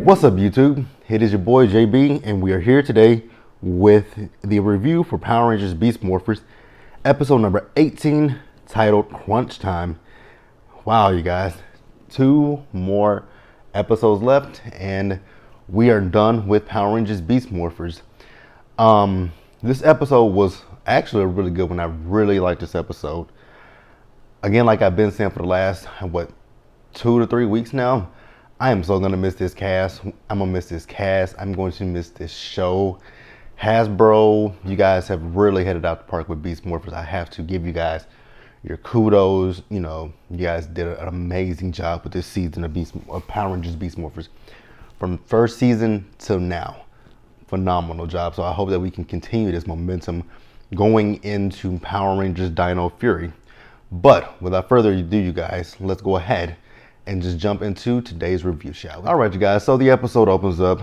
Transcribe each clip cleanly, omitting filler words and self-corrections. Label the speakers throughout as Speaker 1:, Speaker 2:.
Speaker 1: What's up, YouTube? It is your boy JB, and we are here today with the review for Power Rangers Beast Morphers, episode number 18, titled Crunch Time. Wow, you guys, 2 more episodes left, and we are done with Power Rangers Beast Morphers. This episode was actually a really good one. I really liked this episode. Again, like I've been saying for the last, 2 to 3 weeks now, I am so gonna miss this cast. I'm gonna miss this cast. I'm going to miss this show. Hasbro, you guys have really headed out the park with Beast Morphers. I have to give you guys your kudos. You know, you guys did an amazing job with this season of Power Rangers Beast Morphers. From first season till now, phenomenal job. So I hope that we can continue this momentum going into Power Rangers Dino Fury. But without further ado, you guys, let's go ahead and just jump into today's review, shall we? All right, you guys, so the episode opens up.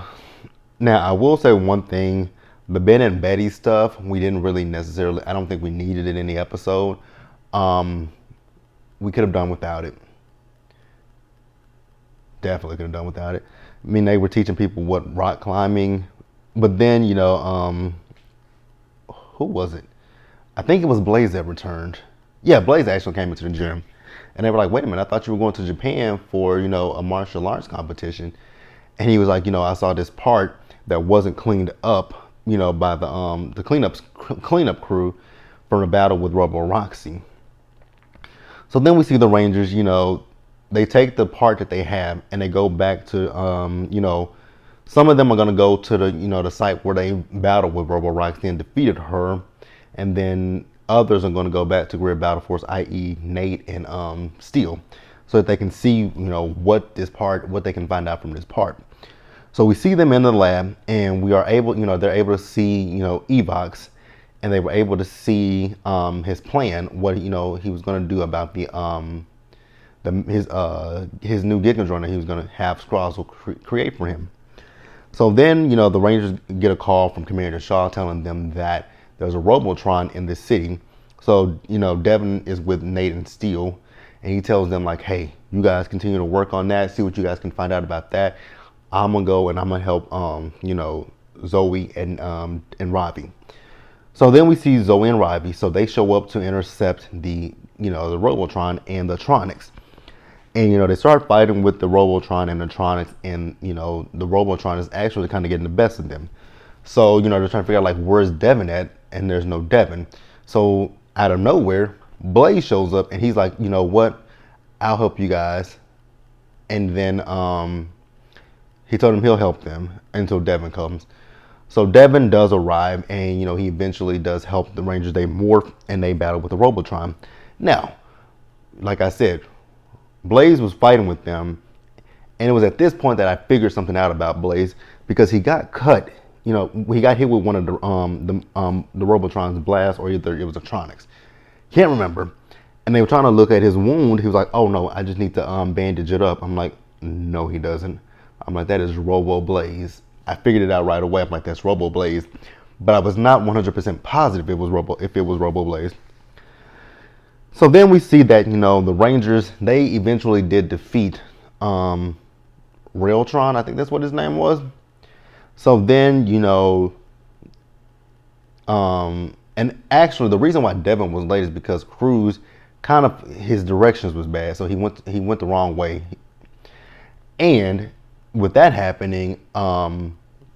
Speaker 1: Now, I will say one thing. The Ben and Betty stuff, we didn't really necessarily, I don't think we needed it in the episode. We could have done without it. Definitely could have done without it. I mean, they were teaching people what rock climbing, but then, you know, who was it? I think it was Blaze that returned. Yeah, Blaze actually came into the gym. And they were like, wait a minute, I thought you were going to Japan for, you know, a martial arts competition. And he was like, you know, I saw this part that wasn't cleaned up, you know, by the cleanup crew from the battle with Robo Roxy. So then we see the Rangers, you know, they take the part that they have and they go back to, you know, some of them are going to go to the, you know, the site where they battled with Robo Roxy and defeated her. And then others are going to go back to Grid Battle Force, i.e. Nate and Steel, so that they can see, you know, what they can find out from this part. So we see them in the lab, and we are able, you know, they're able to see, you know, Evox, and they were able to see his plan, what, you know, he was going to do about his new Giga that he was going to have Scrozzle create for him. So then, you know, the Rangers get a call from Commander Shaw telling them that there's a Robotron in this city. So, you know, Devin is with Nate and Steel, and he tells them like, hey, you guys continue to work on that, see what you guys can find out about that. I'm gonna go and I'm gonna help, you know, Zoe and Ravi. So then we see Zoe and Ravi. So they show up to intercept the, you know, the Robotron and the Tronics. And, you know, they start fighting with the Robotron and the Tronics, and, you know, the Robotron is actually kind of getting the best of them. So, you know, they're trying to figure out, like, where's Devin at? And there's no Devin. So, out of nowhere, Blaze shows up, and he's like, you know what? I'll help you guys. And then he told them he'll help them until Devin comes. So, Devin does arrive, and, you know, he eventually does help the Rangers. They morph, and they battle with the Robotron. Now, like I said, Blaze was fighting with them, and it was at this point that I figured something out about Blaze, because he got cut. You know, he got hit with one of the Robotron's blast, or either it was a Tronics. Can't remember. And they were trying to look at his wound. He was like, oh no, I just need to bandage it up. I'm like, no, he doesn't. I'm like, that is Robo Blaze. I figured it out right away. I'm like, that's Robo Blaze. But I was not 100% positive if it was Robo Blaze. So then we see that, you know, the Rangers, they eventually did defeat Railtron. I think that's what his name was. So then, you know, and actually the reason why Devin was late is because Cruz kind of, his directions was bad. So he went the wrong way. And with that happening,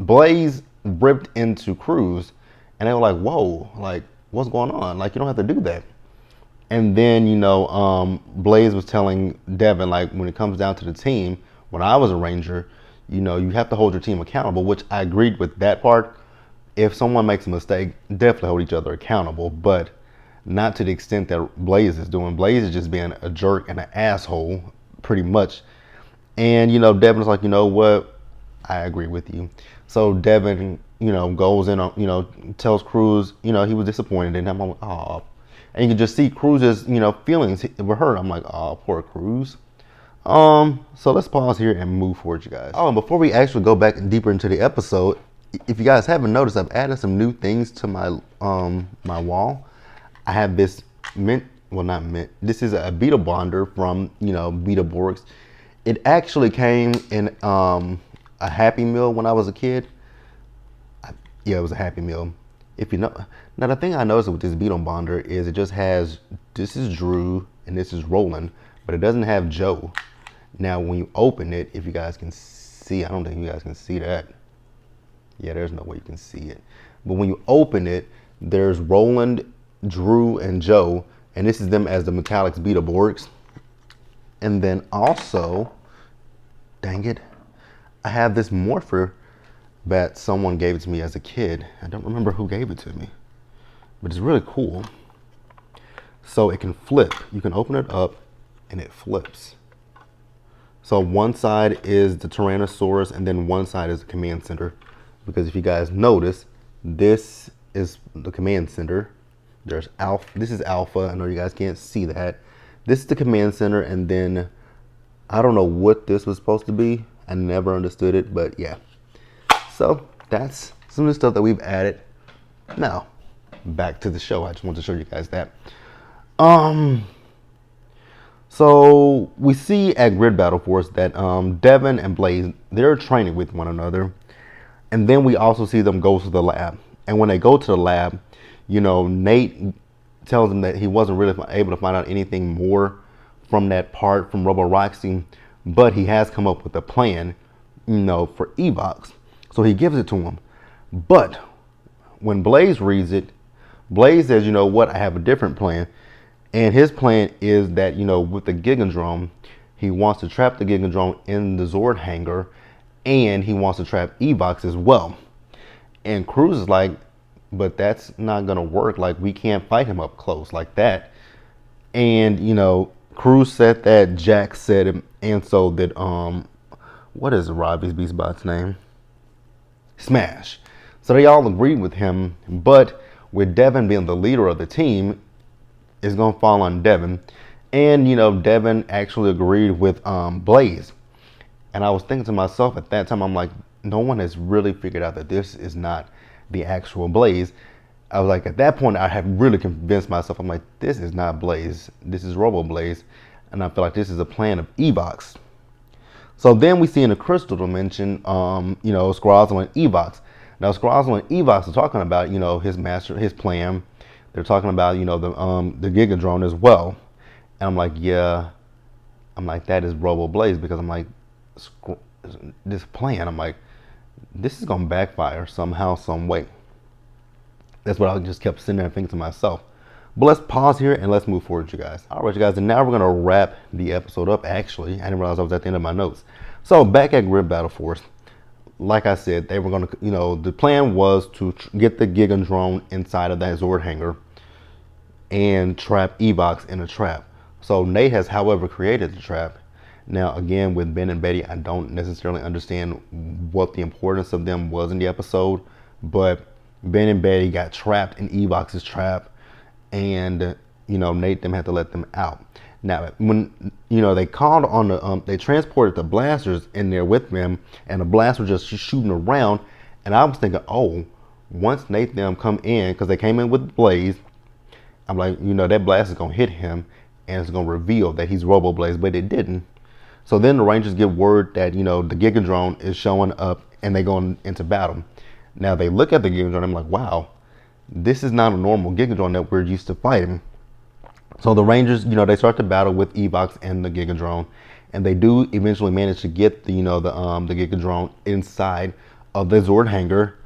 Speaker 1: Blaze ripped into Cruz, and they were like, whoa, like, what's going on? Like, you don't have to do that. And then, you know, Blaze was telling Devin, like, when it comes down to the team, when I was a Ranger, you know, you have to hold your team accountable, which I agreed with that part. If someone makes a mistake, definitely hold each other accountable, but not to the extent that Blaze is doing. Blaze is just being a jerk and an asshole, pretty much. And, you know, Devin's like, you know what? I agree with you. So Devin, you know, goes in, you know, tells Cruz, you know, he was disappointed in him. I'm like, oh. And you can just see Cruz's, you know, feelings were hurt. I'm like, oh, poor Cruz. So let's pause here and move forward, you guys. Oh, and before we actually go back deeper into the episode, if you guys haven't noticed, I've added some new things to my my wall. I have this this is a Beta Bonder from, you know, Beta Borgs. It actually came in a Happy Meal when I was a kid. Yeah, it was a Happy Meal. If you know, now the thing I noticed with this Beetle Bonder is it just has, this is Drew and this is Roland, but it doesn't have Joe. Now when you open it, if you guys can see, I don't think you guys can see that. Yeah, there's no way you can see it. But when you open it, there's Roland, Drew, and Joe, and this is them as the Metallics Beetleborgs. And then also, dang it, I have this Morpher that someone gave it to me as a kid. I don't remember who gave it to me, but it's really cool. So it can flip. You can open it up and it flips. So one side is the Tyrannosaurus and then one side is the command center. Because if you guys notice, this is the command center. There's Alpha. This is Alpha. I know you guys can't see that. This is the command center, and then I don't know what this was supposed to be. I never understood it, but yeah. So that's some of the stuff that we've added. Now, back to the show. I just want to show you guys that. So we see at Grid Battle Force that Devin and Blaze, they're training with one another. And then we also see them go to the lab. And when they go to the lab, you know, Nate tells them that he wasn't really able to find out anything more from that part from Robo Roxy, but he has come up with a plan, you know, for Evox. So he gives it to him. But when Blaze reads it, Blaze says, you know what, I have a different plan. And his plan is that, you know, with the Gigadrome, he wants to trap the Gigadrome in the Zord hangar, and he wants to trap Evox as well. And Cruz is like, but that's not gonna work. Like, we can't fight him up close like that. And, you know, Cruz said that, Jack said it, and so did what is Robbie's Beast Bot's name? Smash. So they all agreed with him, but with Devin being the leader of the team, it's gonna fall on Devin. And, you know, Devin actually agreed with Blaze. And I was thinking to myself at that time, I'm like, no one has really figured out that this is not the actual Blaze. I was like, at that point, I had really convinced myself. I'm like, this is not Blaze. This is Robo Blaze. And I feel like this is a plan of Evox. So then we see in the Crystal Dimension, you know, Scrozzle and Evox. Now, Scrozzle and Evox are talking about, you know, his plan. They're talking about, you know, the Gigadrone as well. And I'm like, yeah. I'm like, that is Robo Blaze, because I'm like, this plan, I'm like, this is gonna backfire somehow, some way. That's what I just kept sitting there and thinking to myself. But let's pause here and let's move forward, you guys. All right, you guys, and now we're gonna wrap the episode up. Actually, I didn't realize I was at the end of my notes. So back at Grid Battle Force, like I said, they were gonna, you know, the plan was to get the Gigadrone inside of that Zord hangar and trap Evox in a trap. So Nate has, however, created the trap. Now, again, with Ben and Betty, I don't necessarily understand what the importance of them was in the episode, but Ben and Betty got trapped in Evox's trap, and, you know, Nate them had to let them out. Now, when, you know, they called on the, they transported the blasters in there with them, and the blasters just shooting around, and I was thinking, oh, once Nate them come in, because they came in with Blaze, I'm like, you know, that blast is going to hit him, and it's going to reveal that he's Robo Blaze, but it didn't. So then the Rangers get word that, you know, the Gigadrone is showing up and they go into battle. Now they look at the Gigadrone, I'm like, wow, this is not a normal Gigadrone that we're used to fighting. So the Rangers, you know, they start to battle with Evox and the Gigadrone, and they do eventually manage to get the, you know, the Gigadrone inside of the Zord hangar,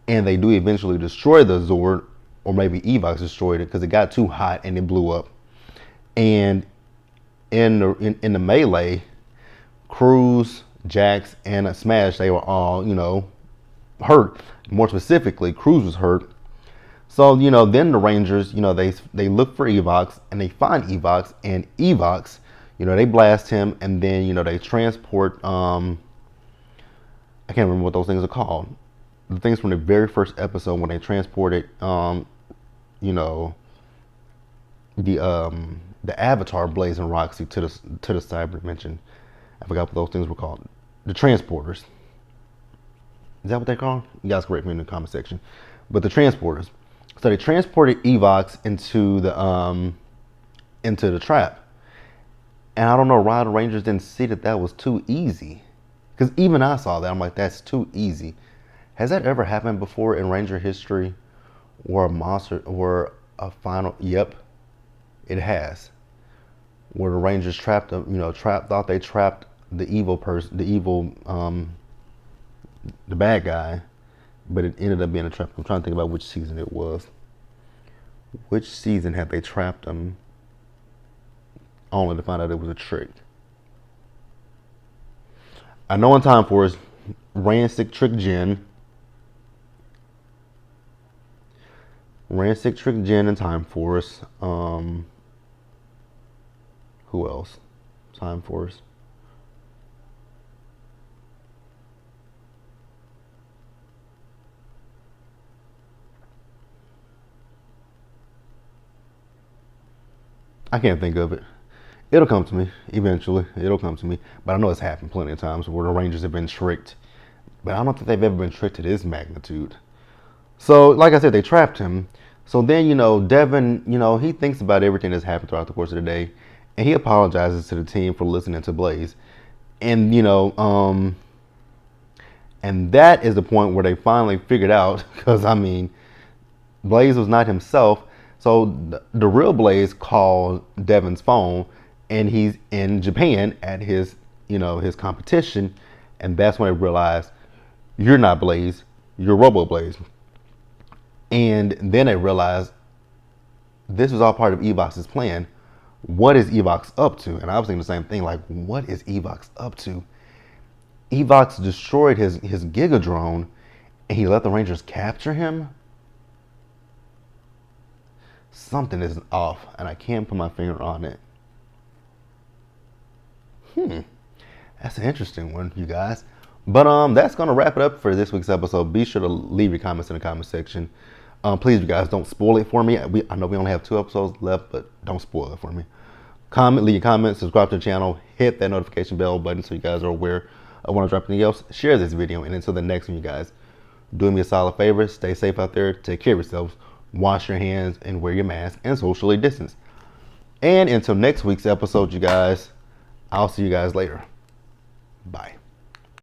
Speaker 1: and they do eventually destroy the Zord, or maybe Evox destroyed it because it got too hot and it blew up. And in the melee, Cruz, Jax, and Smash, they were all, you know, hurt. More specifically, Cruz was hurt. So, you know, then the Rangers, you know, they look for Evox, and they find Evox, and Evox, you know, they blast him, and then, you know, they transport, I can't remember what those things are called. The things from the very first episode when they transported, you know, the Avatar, Blaze and Roxy to the cyber dimension. I forgot what those things were called. The transporters. Is that what they're called? You guys correct me in the comment section. But the transporters. So they transported Evox into the trap. And I don't know why the Rangers didn't see that was too easy. Because even I saw that. I'm like, that's too easy. Has that ever happened before in Ranger history? Where a monster, where a final, yep, it has. Where the Rangers trapped them, thought they trapped the evil person, the bad guy, but it ended up being a trap. I'm trying to think about which season it was. Which season had they trapped him only to find out it was a trick? I know in Time Force, Ransik tricked Jen. Ransik tricked Jen in Time Force. Who else? Time Force. I can't think of it. It'll come to me eventually. It'll come to me. But I know it's happened plenty of times where the Rangers have been tricked. But I don't think they've ever been tricked to this magnitude. So, like I said, they trapped him. So then, Devin, he thinks about everything that's happened throughout the course of the day. And he apologizes to the team for listening to Blaze. And, and that is the point where they finally figured out, because, Blaze was not himself. So the real Blaze called Devin's phone, and he's in Japan at his competition, and that's when they realized, you're not Blaze, you're Robo Blaze. And then they realized this was all part of Evox's plan. What is Evox up to? And I was thinking the same thing, like, what is Evox up to? Evox destroyed his Gigadrone, and he let the Rangers capture him? Something is off, and I can't put my finger on it. That's an interesting one, you guys. But that's gonna wrap it up for this week's episode. Be sure to leave your comments in the comment section. Please, you guys, don't spoil it for me. I know we only have 2 episodes left, but don't spoil it for me. Leave your comments, subscribe to the channel, hit that notification bell button so you guys are aware of when I drop anything else. Share this video, and until the next one, you guys, do me a solid favor. Stay safe out there. Take care of yourselves. Wash your hands and wear your mask and socially distance. And until next week's episode, you guys, I'll see you guys later. Bye.